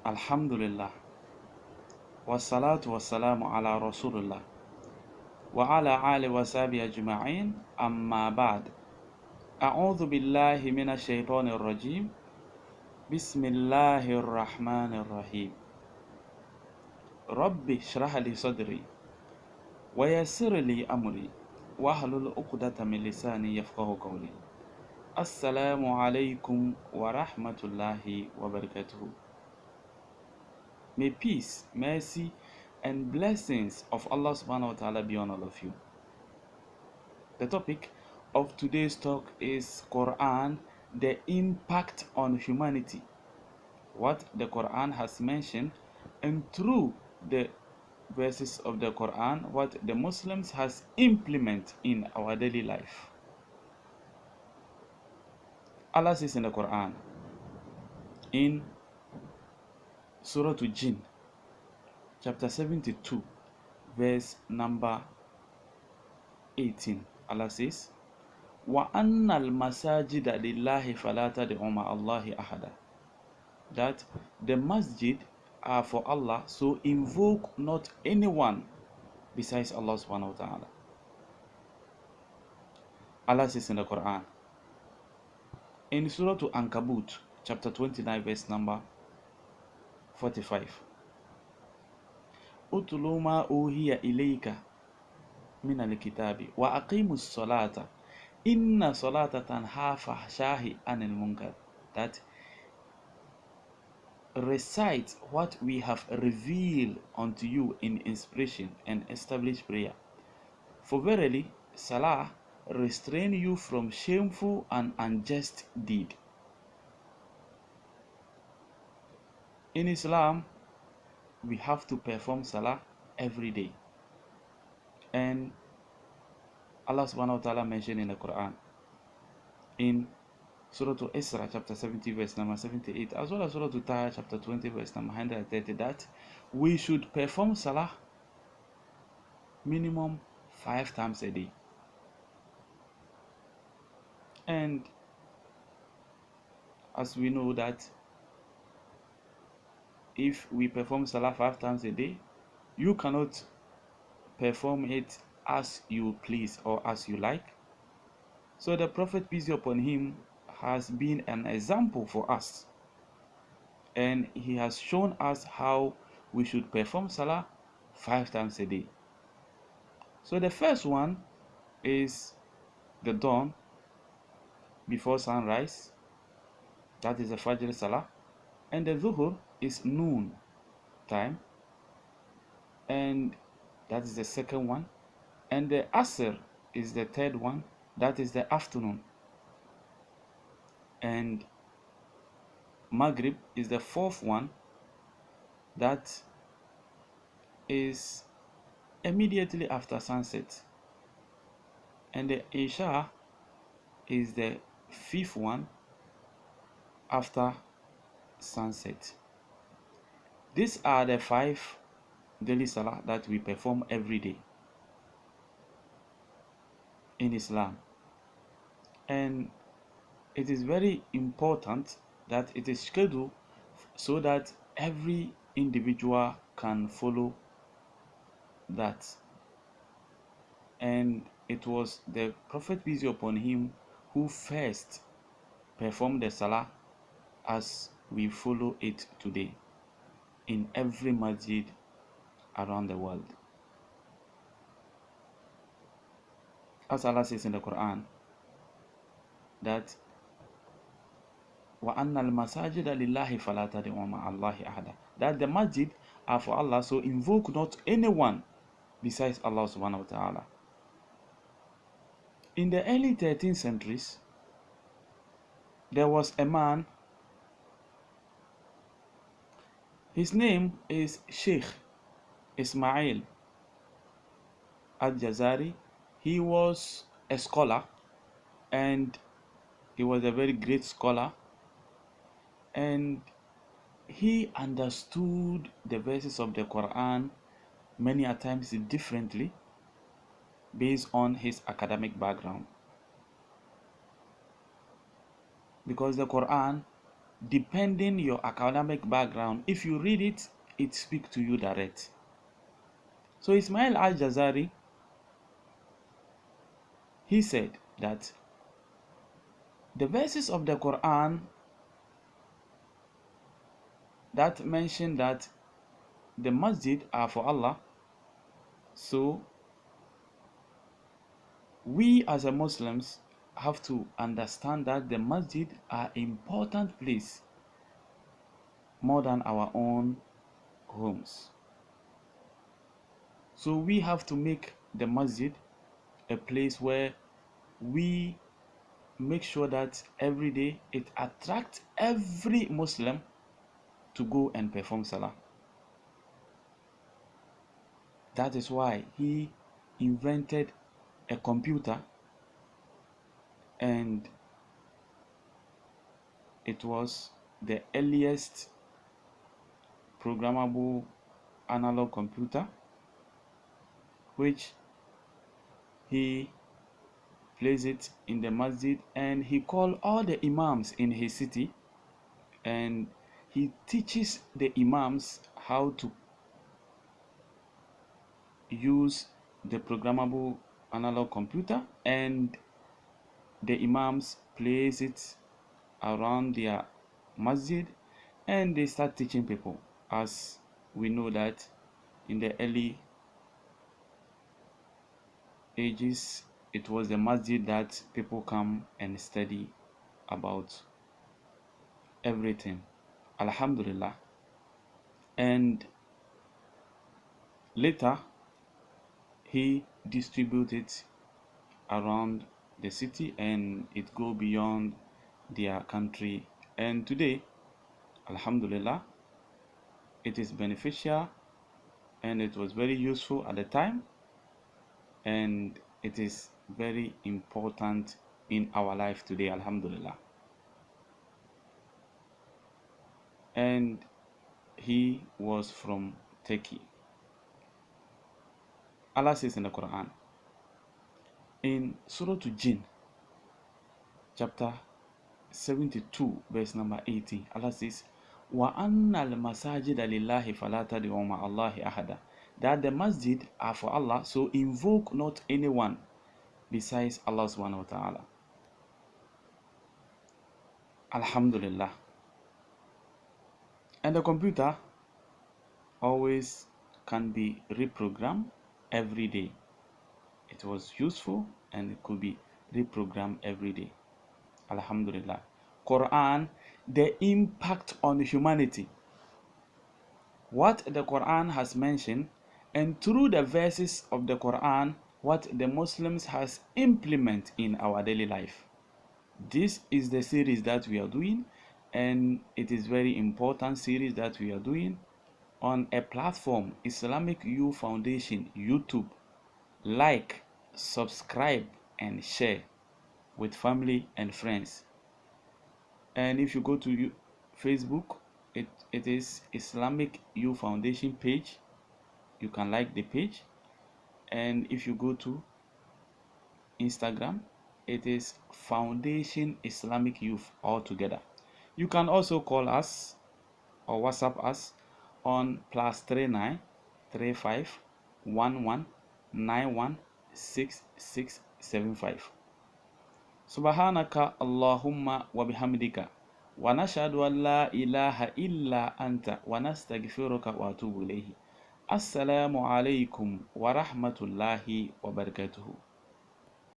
Alhamdulillah, wassalatu wassalamu ala Rasulullah, wa ala ali wa sahbihi ajma'in, amma ba'd. A'udhu billahi minash shaitanir rajim. Bismillahir rahmanir rahim. Rabbi shrah li sadri wa yassir li amri wahlul 'uqdatam min lisani yafqahu qawli. Assalamu alaikum wa rahmatullahi wa barakatuh. May peace, mercy, and blessings of Allah subhanahu wa ta'ala be on all of you. The topic of today's talk is Quran, the impact on humanity. What the Quran has mentioned, and through the verses of the Quran, what the Muslims has implement in our daily life. Allah says in the Quran, in Surah Jinn, chapter 72, verse number 18, Allah says, وَأَنَّ الْمَسَاجِدَ لِلَّهِ فَلَا تَدْعُوا مَعَ اللَّهِ أَحَدًا. That the masjid are for Allah, so invoke not anyone besides Allah subhanahu wa ta'ala. Allah says in the Quran, in Surah Ankabut, chapter 29, verse number 45, أُتْلُوا مَا أُوحِيَ إِلَيْكَ مِنَ الْكِتَابِ وَأَقِيمُوا الصَّلَاةَ إِنَّ صَلَاةَ تَنْهَى فَحْشَاءِ عَنِ الْمُنكَرِ. That recite what we have revealed unto you in inspiration and establish prayer. For verily, Salah restrain you from shameful and unjust deed. In Islam, we have to perform Salah every day. And Allah subhanahu wa ta'ala mentioned in the Quran, in Surah Isra chapter 70 verse number 78, as well as Surah Taha chapter 20 verse number 130, that we should perform Salah minimum 5 times a day. And as we know that if we perform Salah 5 times a day, you cannot perform it as you please or as you like. So the Prophet, peace be upon him, has been an example for us, and he has shown us how we should perform Salah 5 times a day. So the first one is the dawn before sunrise, that is the Fajr Salah, and the Dhuhr is noon time, and that is the second one, and the Asr is the third one, that is the afternoon, and Maghrib is the fourth one, that is immediately after sunset, and the Isha is the fifth one after sunset. These are the 5 daily Salah that we perform every day in Islam, and it is very important that it is scheduled so that every individual can follow that. And it was the Prophet, peace be upon him, who first performed the Salah as we follow it today in every masjid around the world. As Allah says in the Quran, that وَأَنَّ الْمَسَاجِدَ لِلَّهِ فَلَا تَدْعُوا مَعَ اللَّهِ أَحَدًا. That the masjid are for Allah, so invoke not anyone besides Allah subhanahu wa ta'ala. In the early 13th centuries, there was a man, his name is Sheikh Ismail al-Jazari. He was a scholar, and he was a very great scholar, and he understood the verses of the Quran many a times differently based on his academic background, because the Quran depending your academic background, if you read it, it speaks to you direct. So Ismail al-Jazari, he said that the verses of the Quran that mention that the masjid are for Allah, so we as a Muslims have to understand that the masjid are important place more than our own homes. So we have to make the masjid a place where we make sure that every day it attracts every Muslim to go and perform salah. That is why he invented a computer, and it was the earliest programmable analog computer, which he placed it in the masjid, and he called all the imams in his city, and he teaches the imams how to use the programmable analog computer, and the imams place it around their masjid, and they start teaching people. As we know that in the early ages, it was the masjid that people come and study about everything. Alhamdulillah. And later he distributed around the city, and it go beyond their country. And today, alhamdulillah, it is beneficial, and it was very useful at the time, and it is very important in our life today, alhamdulillah. And he was from Turkey. Allah says in the Quran, in Surah to Jinn, chapter 72, verse number 80, Allah says, وَأَنَّ الْمَسَاجِدَ لِلَّهِ فَلَا تَدْعُوا مَعَ اللَّهِ أَحَدًا. That the masjid are for Allah, so invoke not anyone besides Allah subhanahu wa ta'ala. Alhamdulillah. And the computer always can be reprogrammed every day. It was useful, and it could be reprogrammed every day. Alhamdulillah. Quran, the impact on humanity. What the Quran has mentioned, and through the verses of the Quran, what the Muslims has implemented in our daily life. This is the series that we are doing, and it is very important series that we are doing on a platform, Islamic Youth Foundation YouTube. Like, subscribe, and share with family and friends. And if you go to Facebook, it is Islamic Youth Foundation page. You can like the page. And if you go to Instagram, it is Foundation Islamic Youth altogether. You can also call us or WhatsApp us on +39 35 11 91 6675. Subhanaka Allahumma wa bihamdika wa nashhadu an la ilaha illa anta wa nastaghfiruka wa atubu ilayhi. Assalamu alaikum wa rahmatullahi wa barakatuhu.